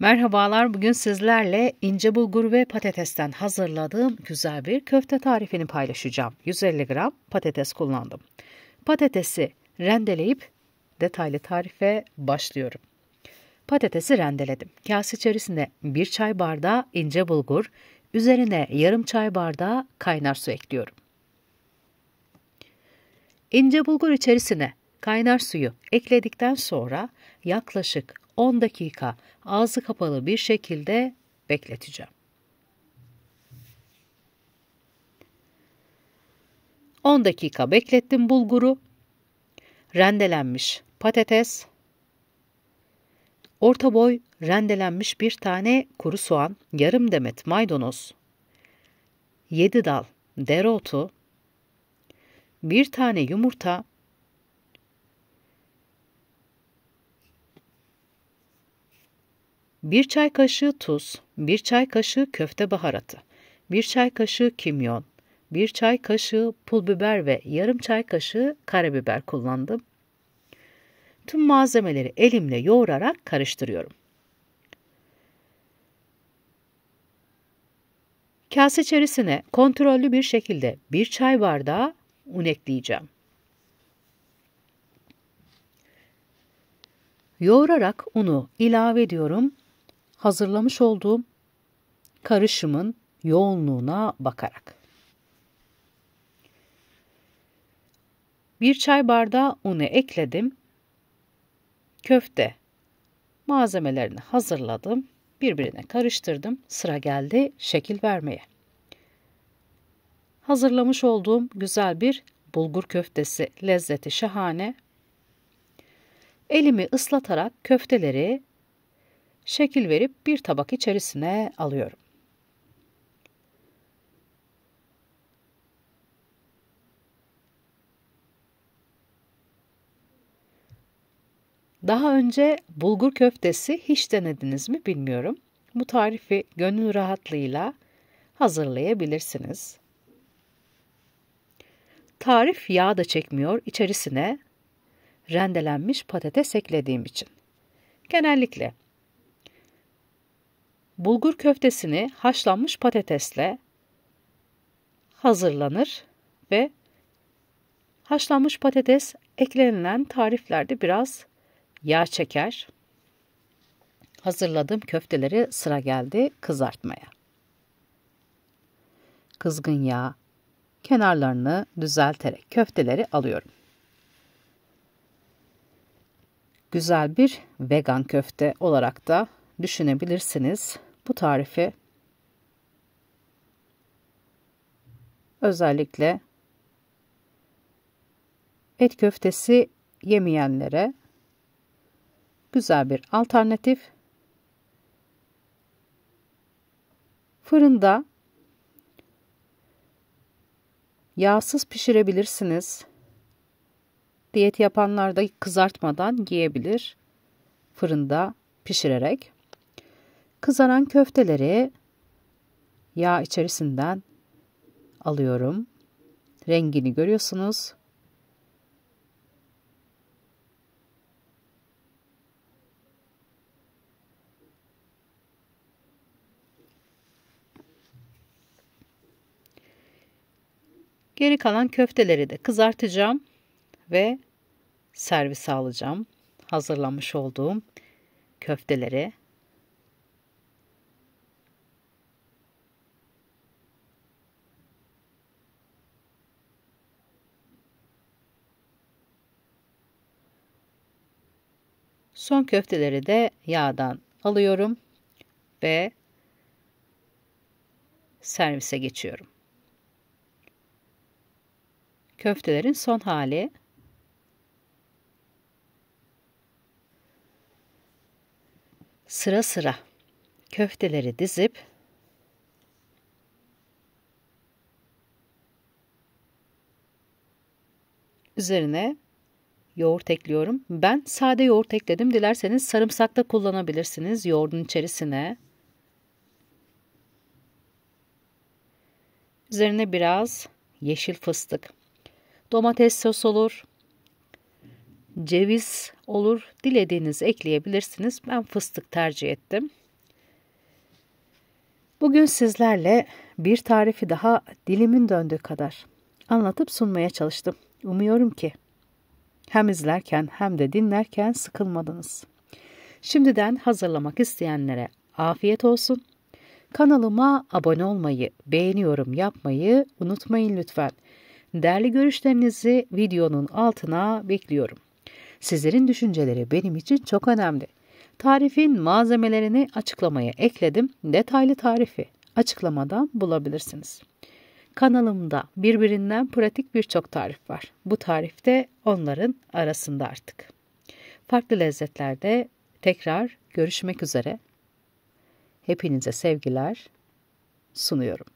Merhabalar, bugün sizlerle ince bulgur ve patatesten hazırladığım güzel bir köfte tarifini paylaşacağım. 150 gram patates kullandım. Patatesi rendeleyip detaylı tarife başlıyorum. Patatesi rendeledim. Kase içerisine 1 çay bardağı ince bulgur, üzerine yarım çay bardağı kaynar su ekliyorum. İnce bulgur içerisine kaynar suyu ekledikten sonra yaklaşık 10 dakika ağzı kapalı bir şekilde bekleteceğim. 10 dakika beklettim bulguru. Rendelenmiş patates, orta boy rendelenmiş bir tane kuru soğan, yarım demet maydanoz, 7 dal dereotu, bir tane yumurta, bir çay kaşığı tuz, bir çay kaşığı köfte baharatı, bir çay kaşığı kimyon, bir çay kaşığı pul biber ve yarım çay kaşığı karabiber kullandım. Tüm malzemeleri elimle yoğurarak karıştırıyorum. Kase içerisine kontrollü bir şekilde bir çay bardağı un ekleyeceğim. Yoğurarak unu ilave ediyorum. Hazırlamış olduğum karışımın yoğunluğuna bakarak. Bir çay bardağı unu ekledim. Köfte malzemelerini hazırladım. Birbirine karıştırdım. Sıra geldi şekil vermeye. Hazırlamış olduğum güzel bir bulgur köftesi, lezzeti şahane. Elimi ıslatarak köfteleri şekil verip bir tabak içerisine alıyorum. Daha önce bulgur köftesi hiç denediniz mi bilmiyorum. Bu tarifi gönül rahatlığıyla hazırlayabilirsiniz. Tarif yağ da çekmiyor içerisine rendelenmiş patates eklediğim için. Genellikle bulgur köftesini haşlanmış patatesle hazırlanır ve haşlanmış patates eklenilen tariflerde biraz yağ çeker. Hazırladığım köfteleri sıra geldi kızartmaya. Kızgın yağ kenarlarını düzelterek köfteleri alıyorum. Güzel bir vegan köfte olarak da düşünebilirsiniz. Bu tarifi özellikle et köftesi yemeyenlere güzel bir alternatif. Fırında yağsız pişirebilirsiniz. Diyet yapanlar da kızartmadan yiyebilir. Fırında pişirerek. Kızaran köfteleri yağ içerisinden alıyorum. Rengini görüyorsunuz. Geri kalan köfteleri de kızartacağım ve servise alacağım. Hazırlamış olduğum köfteleri. Son köfteleri de yağdan alıyorum ve servise geçiyorum. Köftelerin son hali. Sıra sıra köfteleri dizip üzerine yoğurt ekliyorum. Ben sade yoğurt ekledim. Dilerseniz sarımsak da kullanabilirsiniz yoğurdun içerisine. Üzerine biraz yeşil fıstık. Domates sos olur. Ceviz olur. Dilediğinizi ekleyebilirsiniz. Ben fıstık tercih ettim. Bugün sizlerle bir tarifi daha dilimin döndüğü kadar anlatıp sunmaya çalıştım. Umuyorum ki hem izlerken hem de dinlerken sıkılmadınız. Şimdiden hazırlamak isteyenlere afiyet olsun. Kanalıma abone olmayı, beğeniyorum yapmayı unutmayın lütfen. Değerli görüşlerinizi videonun altına bekliyorum. Sizlerin düşünceleri benim için çok önemli. Tarifin malzemelerini açıklamaya ekledim. Detaylı tarifi açıklamadan bulabilirsiniz. Kanalımda birbirinden pratik birçok tarif var. Bu tarif de onların arasında artık. Farklı lezzetlerde tekrar görüşmek üzere. Hepinize sevgiler sunuyorum.